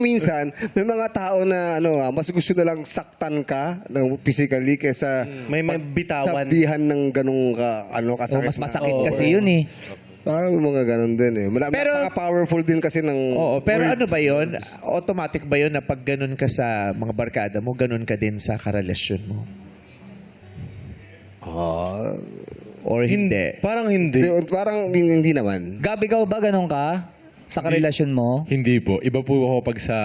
Minsan, may mga tao na mas gusto na lang saktan ka ng physically kaysa May bitawan. sabihan ng ganung O, kasakit. mas masakit Oo, kasi yun eh. Parang may mga ganun din eh. Pero- Napaka-powerful din kasi ng Oo, pero words. ano ba yun? Automatic ba yun na pag ganun ka sa mga barkada mo, ganun ka din sa karelasyon mo? Or hindi? Parang hindi. Parang hindi naman. Gabi, ikaw ba ganun ka? Sa karelasyon mo? Hindi po. Iba po ako pag sa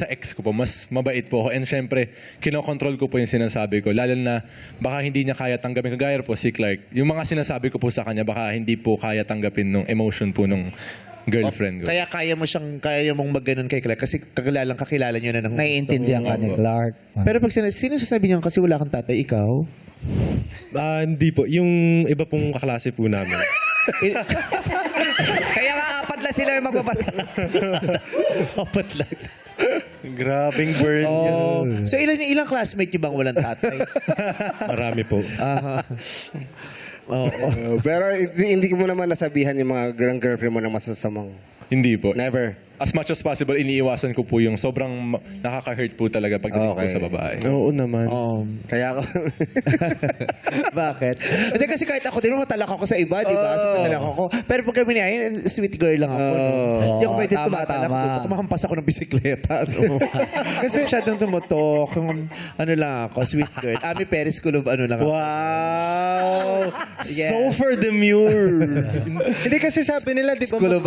ex ko po. Mas mabait po ako. And syempre, kinokontrol ko po yung sinasabi ko. Lalo na baka hindi niya kaya tanggapin. Kagaya po si Clark. Yung mga sinasabi ko po sa kanya, baka hindi po kaya tanggapin nung emotion po nung girlfriend ko. Kaya kaya mong magganon kay Clark kasi kakilala niyo na ng Naiintindihan ka ni Clark. Pero pag sino sasabi niyo kasi wala kang tatay, ikaw? Hindi po. Yung iba pong kaklase po namin. Kaya nga apat lang sila yung magpapatay. Apat lang. Grabing burn yun. So ilang classmate niyo bang walang tatay? Marami po. Pero hindi mo naman nasabihan yung mga girlfriend mo na masasamang. Hindi po. Never. As much as possible, iniiwasan ko po yung sobrang nakaka-hurt po talaga pag po Okay. sa babae. Oo naman. Kaya ako... Bakit? Hindi kasi kahit ako din, matalak ako sa iba, di ba? So, matalak ako. Pero pag kami niya, sweet girl lang ako. No? Hindi ako pwede Tama, tumatalak. tama. Baka makampas ako ng bisikleta. No? Kasi masyadong tumutok. Ano lang ako, sweet girl. Ami Perez Kulub, ano lang ako. Wow! Yes. So for demure. Hindi kasi sabi nila, di ba? School of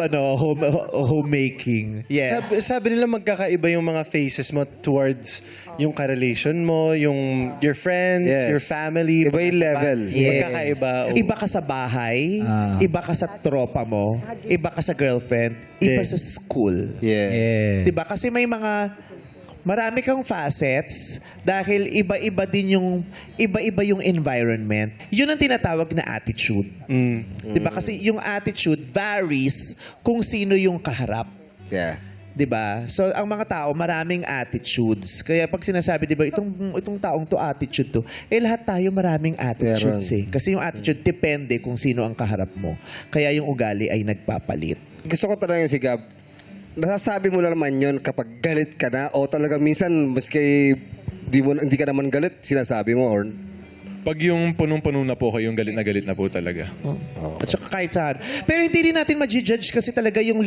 homemaking. Yes. Sabi nila magkakaiba yung mga phases mo towards yung ka-relation mo, your friends, Yes. your family. Iba yung level. Yes. Magkakaiba. oo. Iba ka sa bahay, Ah. iba ka sa tropa mo, iba ka sa girlfriend, iba sa school. Yeah. Yeah. Diba? Kasi may marami kang facets dahil iba-iba yung environment. Yun ang tinatawag na attitude. Diba? Kasi yung attitude varies kung sino yung kaharap. Yeah. 'Di ba? So ang mga tao maraming attitudes. Kaya pag sinasabi 'di ba itong taong to attitude to, lahat tayo maraming attitudes eh. Kasi yung attitude depende kung sino ang kaharap mo. Kaya yung ugali ay nagpapalit. Gusto ko tanongin si Gab, nasasabi mo lang naman yun kapag galit ka na o talaga minsan maski hindi ka naman galit, sinasabi mo or... Pag yung punong-puno na po kayo, yung galit na po talaga. At saka kahit saan. Pero hindi rin natin ma-judge kasi talaga yung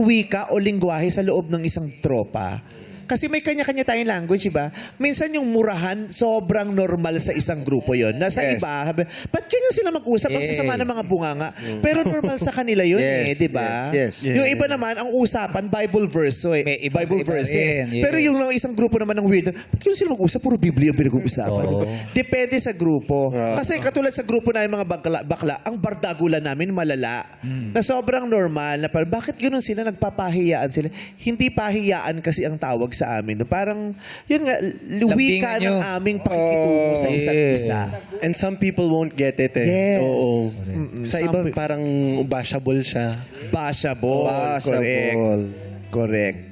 wika o lingwahe sa loob ng isang tropa. Kasi may kanya-kanya tayong language, iba? Minsan yung murahan, sobrang normal sa isang grupo yon. Nasa Yes. iba, ba't ganyan sila mag-usap? Ang sasama ng mga bunganga. Pero normal sa kanila yun Yes, di ba? yes, yes. Yung iba naman, ang usapan, Bible verse. So, May iba- Bible iba verses. rin, yes. Pero yung isang grupo naman ng weird, ba't ganyan sila mag-usap? Puro Biblia ang pinag-uusapan. Oo. Depende sa grupo. Kasi katulad sa grupo namin mga bakla, ang bardagulan namin malala. Na sobrang normal. Na parang, bakit gano'n sila? Nagpapahiyaan sila. Hindi pahiyaan kasi ang tawag sa amin. No? Parang, yun nga, wika Lambingan nyo. ng aming pakikitungo sa isa't isa. And some people won't get it eh. Yes. Oo. Sa Some iba pe- parang bashable siya. Bashable. Bashable. Correct.